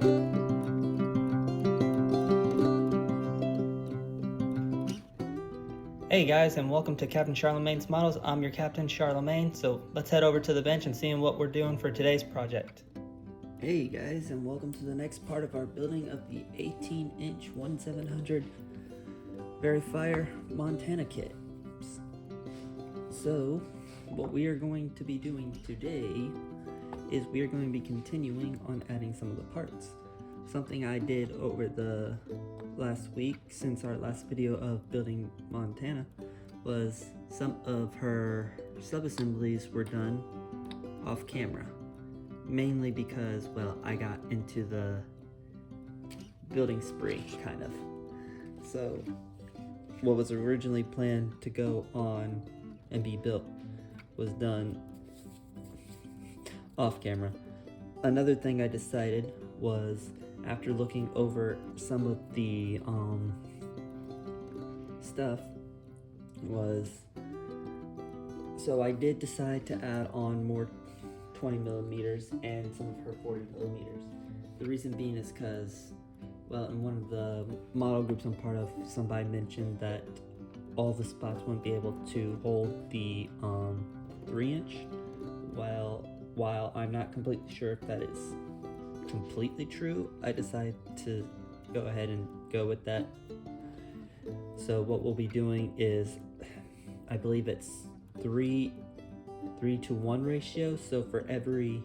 Hey guys, and welcome to Captain Charlemagne's Models. I'm your Captain Charlemagne, so let's head over to the bench and see what we're doing for today's project. Hey guys, and welcome to the next part of our building of the 18-inch 1700 Veryfire Montana kit. So, what we are going to be doing today is we are going to be continuing on adding some of the parts. Something I did over the last week since our last video of building Montana was some of her subassemblies were done off camera. Mainly because, well, I got into the building spree, kind of. So, what was originally planned to go on and be built was done off camera. Another thing I decided was, after looking over some of the stuff, so I did decide to add on more 20 millimeters and some of her 40 millimeters. The reason being is because, well, in one of the model groups I'm part of, somebody mentioned that all the spots wouldn't be able to hold the 3-inch. While I'm not completely sure if that is completely true, I decided to go ahead and go with that. So what we'll be doing is, I believe it's 3:1 ratio, so for every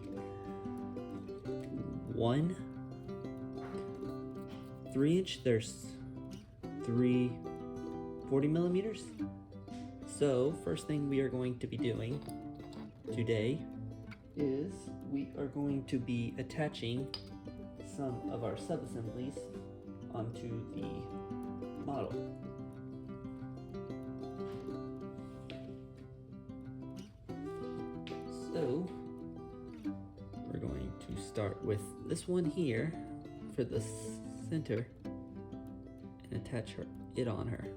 1 3-inch there's 3 40 millimeters. So first thing we are going to be doing today is we are going to be attaching some of our subassemblies onto the model. So we're going to start with this one here for the center and attach it on her.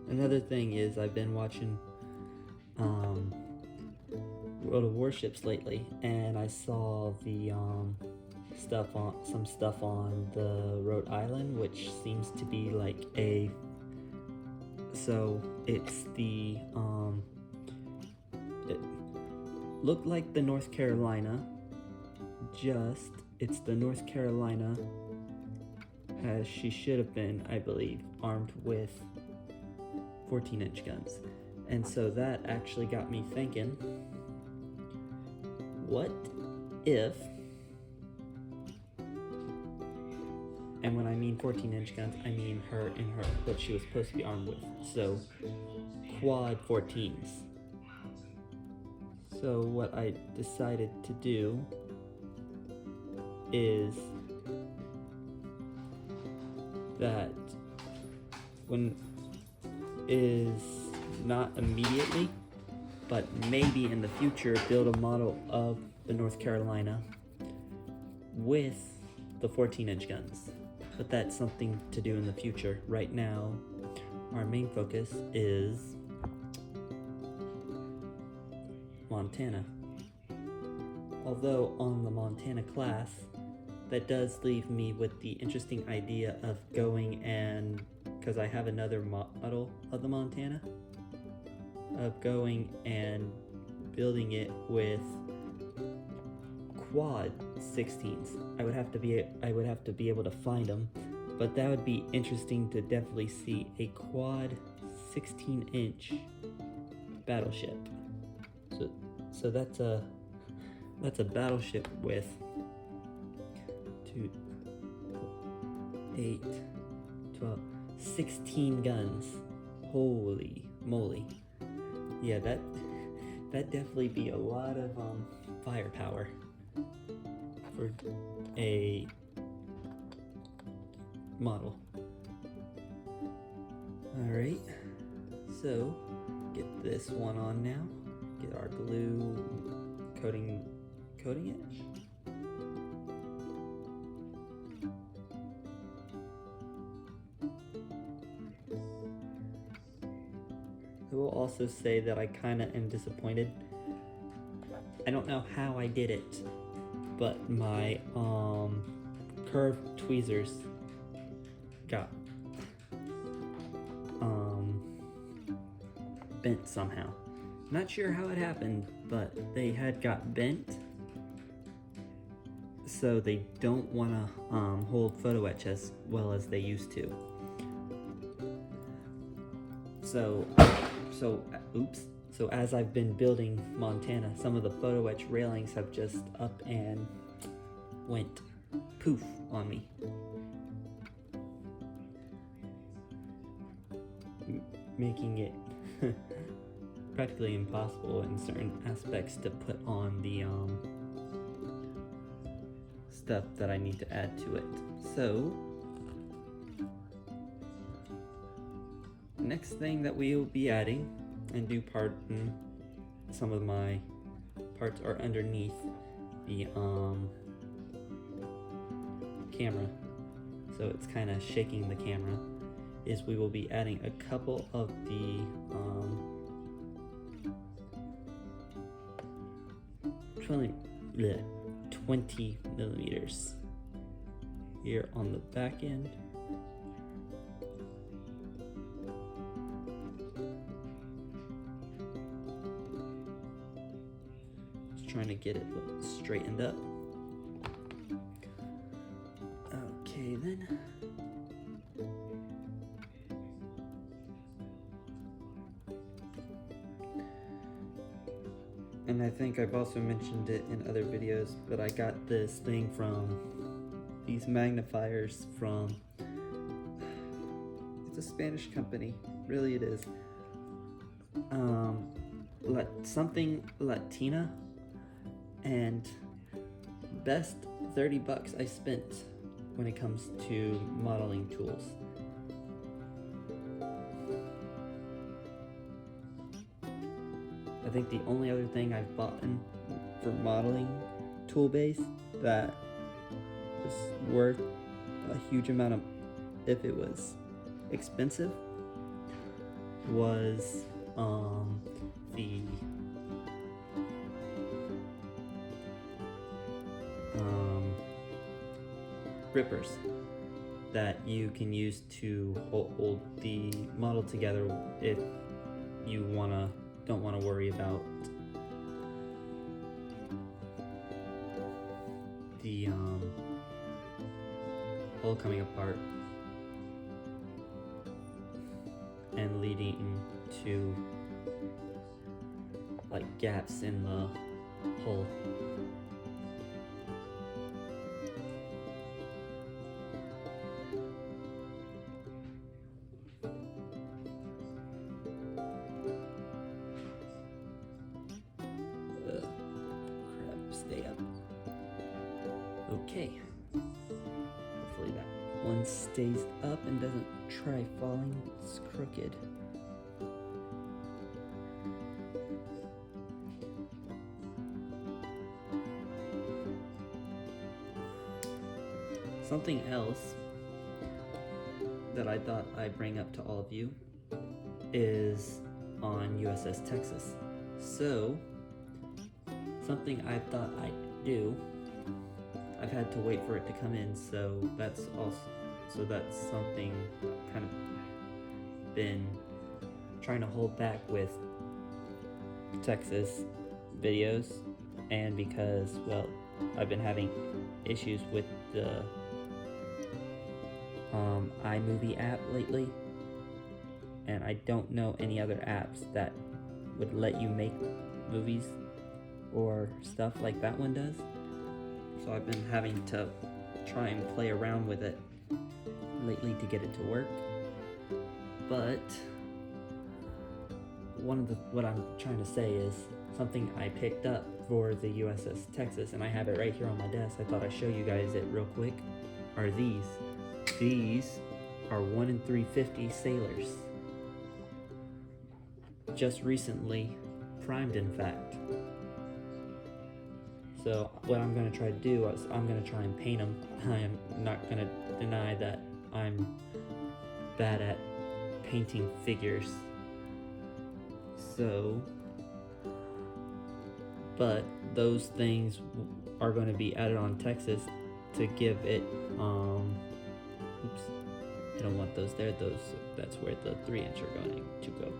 Another thing is, I've been watching World of Warships lately, and I saw the some stuff on the Rhode Island, which seems to be like so it's the it looked like the North Carolina, it's the North Carolina as she should have been, I believe, armed with 14-inch guns. And so that actually got me thinking, what if, and when I mean 14-inch guns, I mean what she was supposed to be armed with, so quad 14s. So what I decided to do is that is not immediately, but maybe in the future, build a model of the North Carolina with the 14-inch guns. But that's something to do in the future. Right now, our main focus is Montana. Although on the Montana class, that does leave me with the interesting idea of going and, because I have another model of the Montana, of going and building it with quad 16s. I would have to be able to find them, but that would be interesting to definitely see a quad 16-inch battleship. So that's a battleship with 2, 8, 12, 16 guns. Holy moly. Yeah, that'd definitely be a lot of firepower for a model. Alright, so get this one on now. Get our glue coating it. will also say that I kind of am disappointed. I don't know how I did it, but my curved tweezers got bent somehow. Not sure how it happened, but they had got bent, so they don't want to hold photo etch as well as they used to. So as I've been building Montana, some of the photo etch railings have just up and went poof on me. Making it practically impossible in certain aspects to put on the stuff that I need to add to it. So next thing that we will be adding and do some of my parts are underneath the camera, so it's kind of shaking the camera, is we will be adding a couple of the 20 millimeters here on the back end. Just trying to get it straightened up. Okay then. And I think I've also mentioned it in other videos, but I got this thing from these magnifiers from, it's a Spanish company, really it is. Something Latina, and best 30 bucks I spent when it comes to modeling tools. I think the only other thing I've bought for modeling tool base that was worth a huge amount of, if it was expensive, was the grippers that you can use to hold the model together if you don't want to worry about the hole coming apart and leading to like gaps in the hull. Stay up. Okay. Hopefully that one stays up and doesn't try falling. It's crooked. Something else that I thought I'd bring up to all of you is on USS Texas. So, something I thought I'd do, I've had to wait for it to come in, so that's something kind of been trying to hold back with Texas videos, and because, well, I've been having issues with the iMovie app lately, and I don't know any other apps that would let you make movies or stuff like that one does. So I've been having to try and play around with it lately to get it to work. But what I'm trying to say is something I picked up for the USS Texas, and I have it right here on my desk. I thought I'd show you guys it real quick. Are these? These are 1 in 350 sailors. Just recently primed, in fact. So what I'm going to try to do is I'm going to try and paint them. I am not going to deny that I'm bad at painting figures. So, but those things are going to be added on Texas to give it, oops, I don't want those there, that's where the 3-inch are going to go.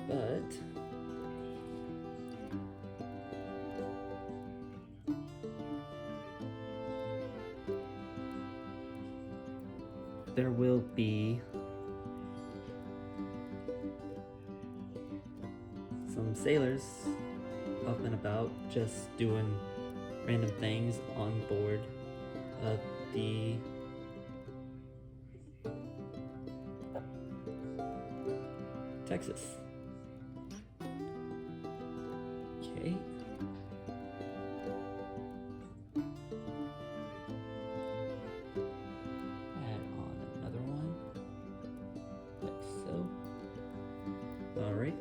But there will be some sailors up and about just doing random things on board of the Texas. Okay. Add on another one, like so. Alright.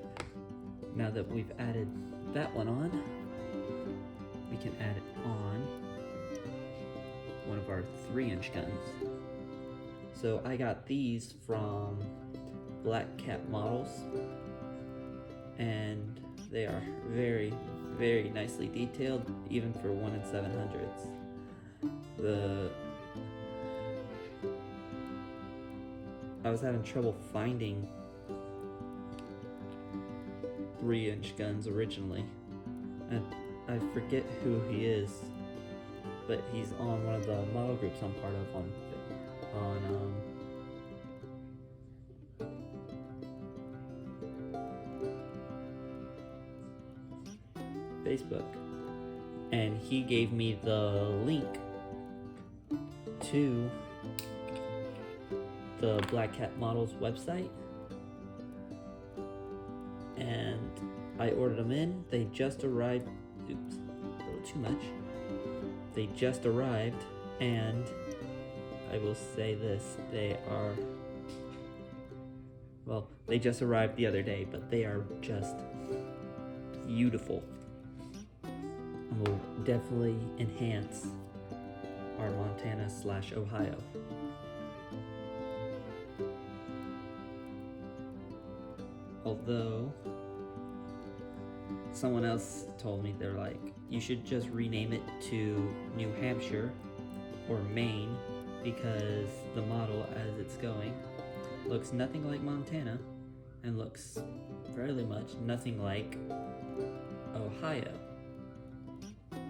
Now that we've added that one on, we can add it on one of our 3-inch guns. So I got these from Black Cat Models, and they are very, very nicely detailed, even for 1 700s. I was having trouble finding 3-inch guns originally, and I forget who he is, but he's on one of the model groups I'm part of on Facebook, and he gave me the link to the Black Cat Models website, and I ordered them in. They just arrived. Oops, a little too much. They just arrived, and I will say this, they just arrived the other day, but they are just beautiful and will definitely enhance our Montana/Ohio. Although someone else told me, they're like, you should just rename it to New Hampshire or Maine, because the model as it's going looks nothing like Montana and looks fairly much nothing like Ohio.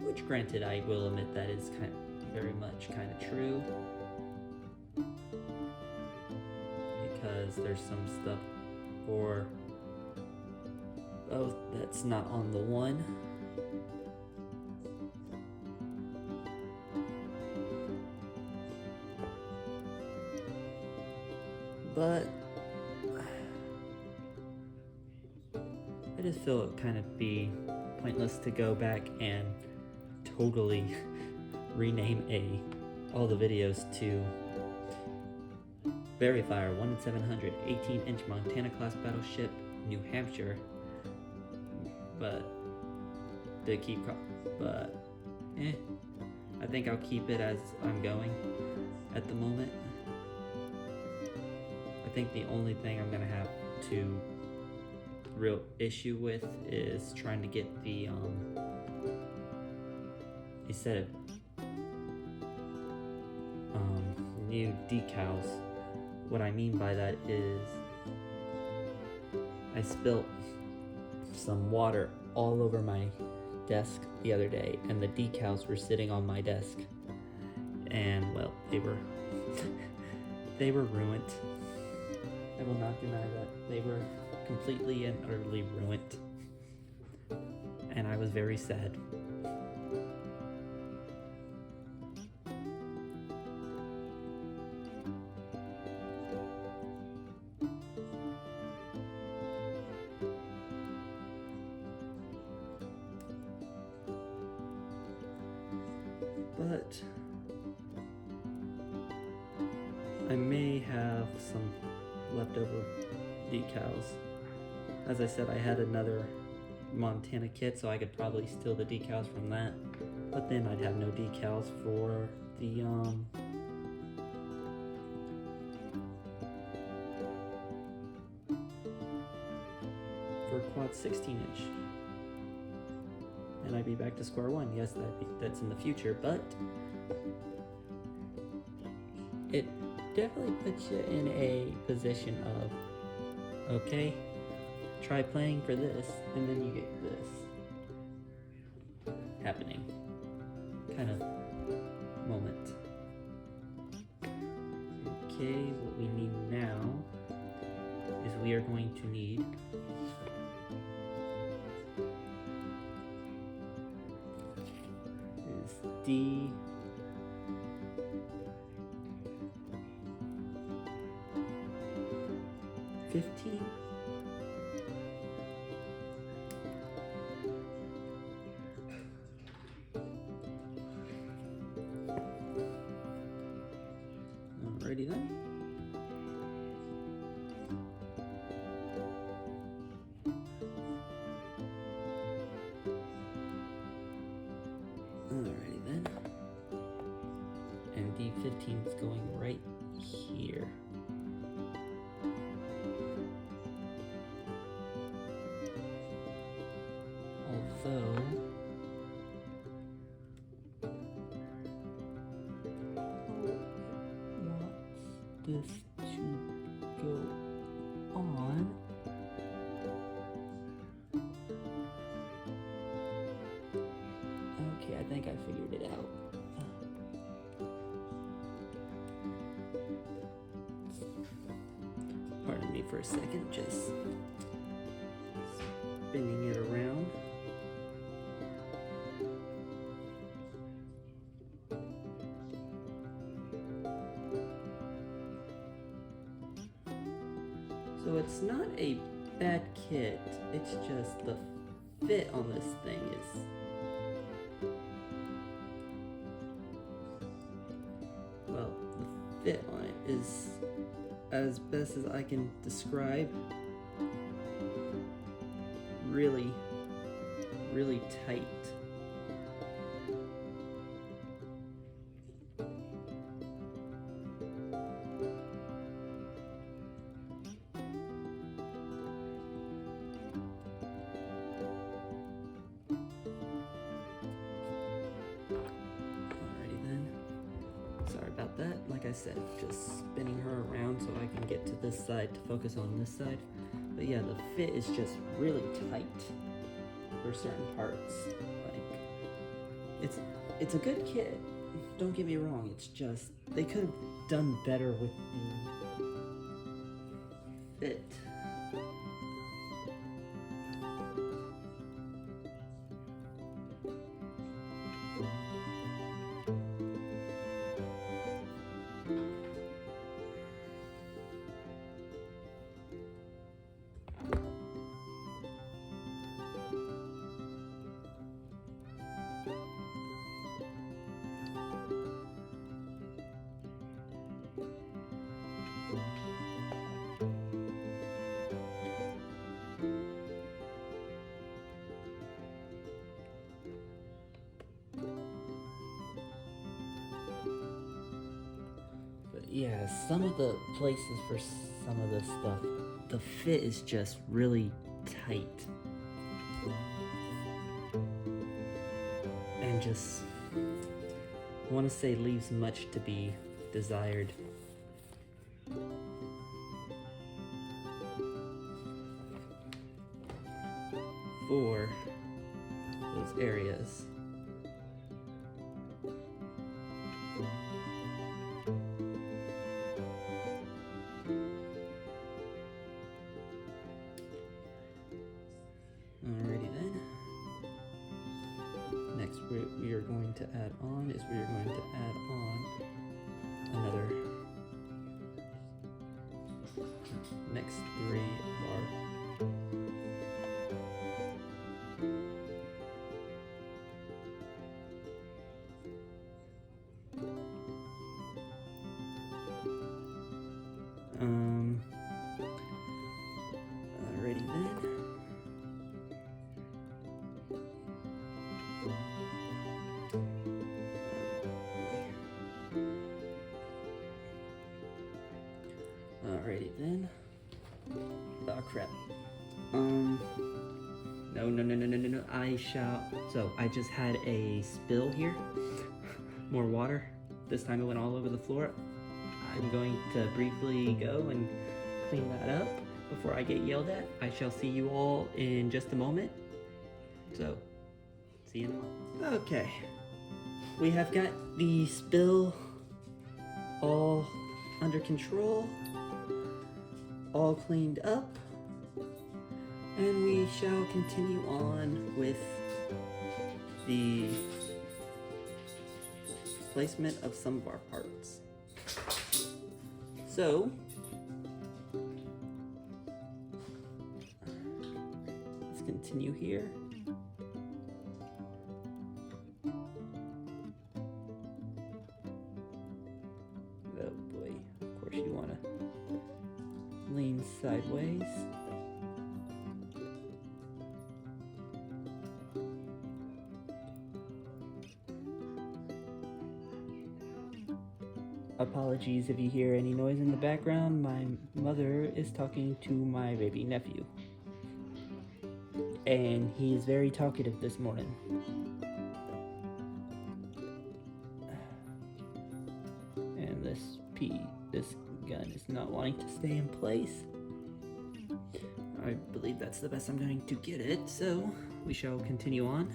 Which, granted, I will admit that is very much true, because there's some stuff for both that's not on the one. But I just feel it kind of be pointless to go back and totally rename all the videos to Veryfire 1 700 18-inch Montana class battleship, New Hampshire, but I think I'll keep it as I'm going at the moment. I think the only thing I'm gonna have to real issue with is trying to get the a set of new decals. What I mean by that is I spilt some water all over my desk the other day, and the decals were sitting on my desk, and well, they were ruined. I will not deny that. They were completely and utterly ruined, and I was very sad. But I may have some leftover decals. As I said, I had another Montana kit, so I could probably steal the decals from that. But then I'd have no decals for the it's 16-inch. And I'd be back to square one. Yes, that's in the future, but it definitely puts you in a position of, okay, try playing for this, and then you get this happening kind of moment. Okay, what we need now is we are going to need D 15. Alrighty then. Alrighty then. And D15 is going right here. Although this to go on. Okay, I think I figured it out. Pardon me for a second, just spinning it around. So it's not a bad kit, it's just the fit on this thing is well, the fit on it is, as best as I can describe, really, really tight. About that, like I said, just spinning her around so I can get to this side to focus on this side. But yeah, the fit is just really tight for certain parts. Like, it's a good kit, don't get me wrong, it's just they could have done better with the fit. Yeah, some of the places for some of this stuff, the fit is just really tight. And just, I want to say, leaves much to be desired. For those areas. Alrighty then. Next we are going to add on is we are going to add on another next 3 are alrighty then. Alrighty then. Oh crap. No. So I just had a spill here. More water. This time it went all over the floor. I'm going to briefly go and clean that up before I get yelled at. I shall see you all in just a moment. So, see you in a moment. Okay. We have got the spill all under control, all cleaned up, and we shall continue on with the placement of some of our parts. So, let's continue here. Oh boy, of course you want to lean sideways. Apologies if you hear any noise in the background. My mother is talking to my baby nephew. And he is very talkative this morning. And this gun is not wanting to stay in place. I believe that's the best I'm going to get it, so we shall continue on.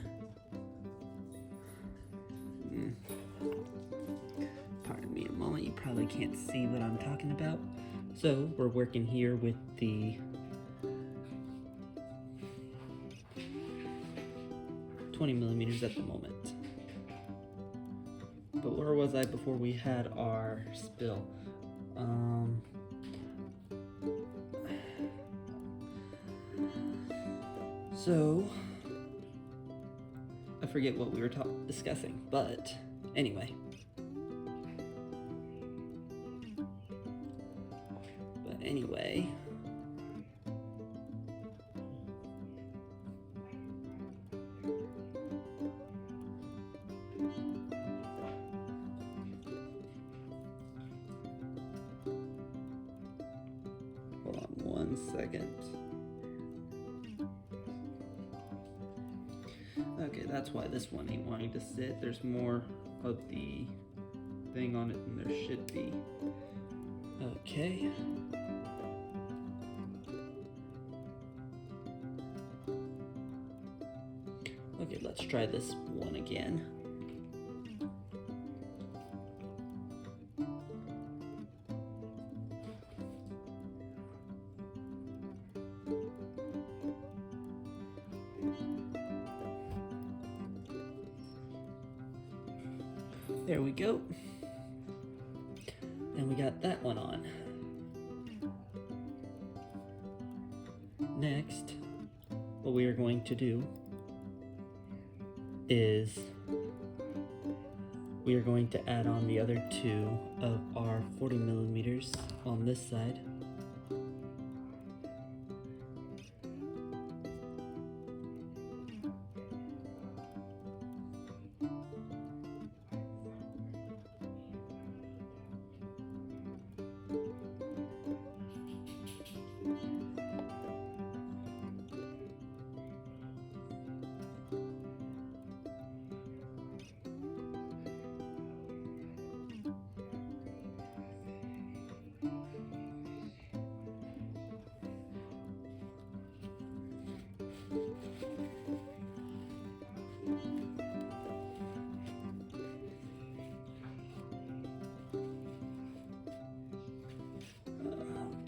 Pardon me a moment, you probably can't see what I'm talking about. So we're working here with the 20 millimeters at the moment. But where was I before we had our spill? So I forget what we were discussing, but anyway. Hold on 1 second. Okay, that's why this one ain't wanting to sit. There's more of the thing on it than there should be. Okay. Okay, let's try this one again. There we go. And we got that one on. Next, what we are going to do is we are going to add on the other two of our 40 millimeters on this side.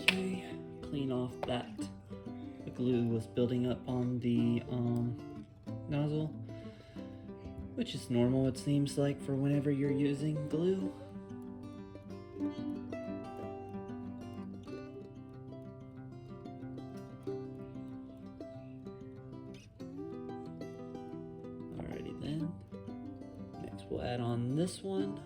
Okay, clean off that. The glue was building up on the nozzle, which is normal, it seems like, for whenever you're using glue. Alrighty then. Next we'll add on this one.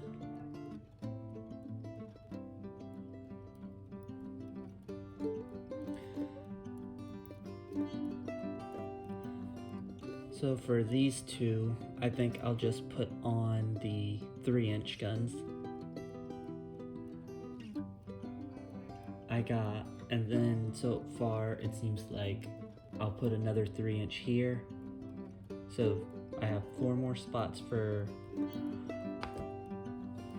So for these two, I think I'll just put on the 3-inch guns. And then so far it seems like I'll put another 3-inch here. So I have 4 more spots for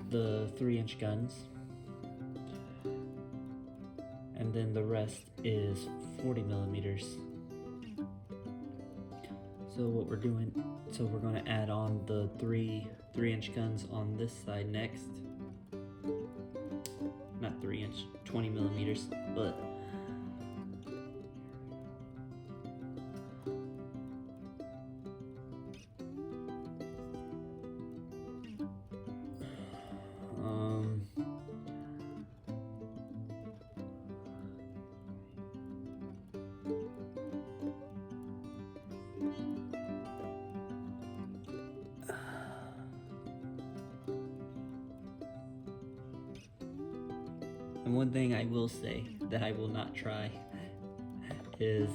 the 3-inch guns. And then the rest is 40 millimeters. So what we're doing, so we're going to add on the 3-inch guns on this side next. Not 3-inch, 20 millimeters, but and one thing I will say that I will not try is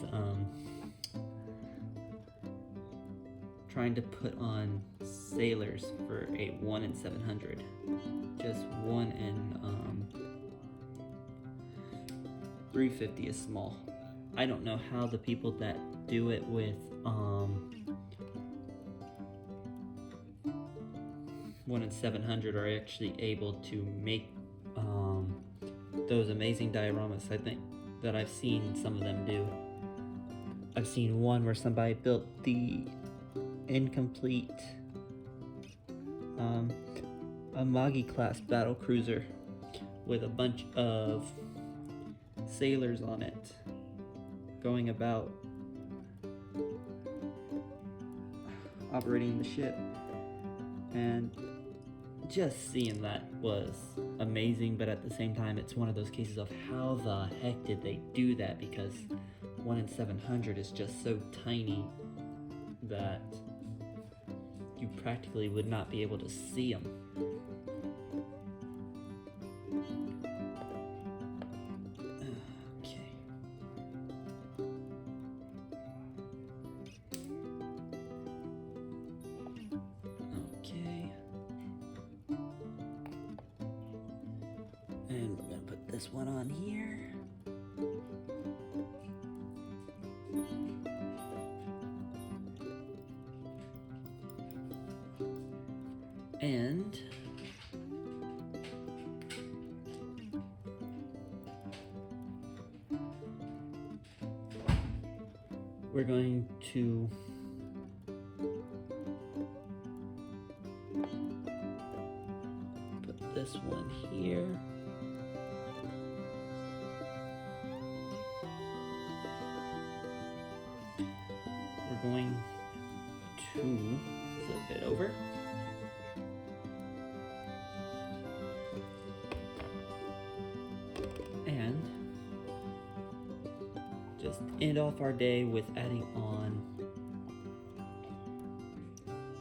trying to put on sailors for a 1 in 700. Just 1 in 350 is small. I don't know how the people that do it with 1 in 700 are actually able to make those amazing dioramas. I think that I've seen some of them do. I've seen one where somebody built the incomplete Amagi class battle cruiser with a bunch of sailors on it going about operating the ship, and just seeing that was amazing. But at the same time, it's one of those cases of how the heck did they do that, because 1 in 700 is just so tiny that you practically would not be able to see them. Okay. Okay. And we're gonna put this one on here. And we're going to put this one here. We're going to flip it over. And just end off our day with adding on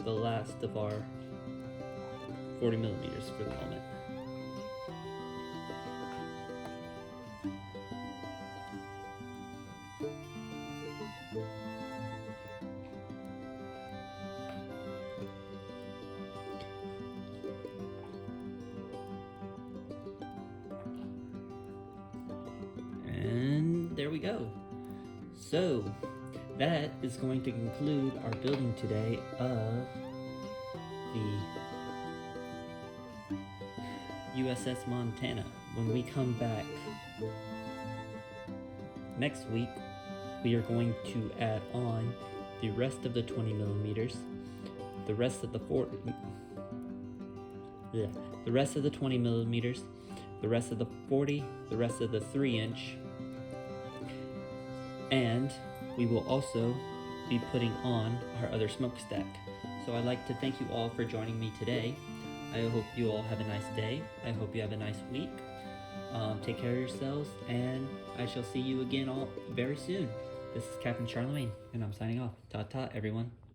the last of our 40 millimeters for the moment. And there we go. So that is going to conclude our building today of the USS Montana. When we come back next week, we are going to add on the rest of the 20 millimeters, the rest of the 20 millimeters, the rest of the 40, the rest of the 3-inch, and we will also be putting on our other smokestack. So I'd like to thank you all for joining me today. I hope you all have a nice day. I hope you have a nice week. Take care of yourselves, and I shall see you again all very soon. This is Captain Charlemagne, and I'm signing off. Ta-ta, everyone.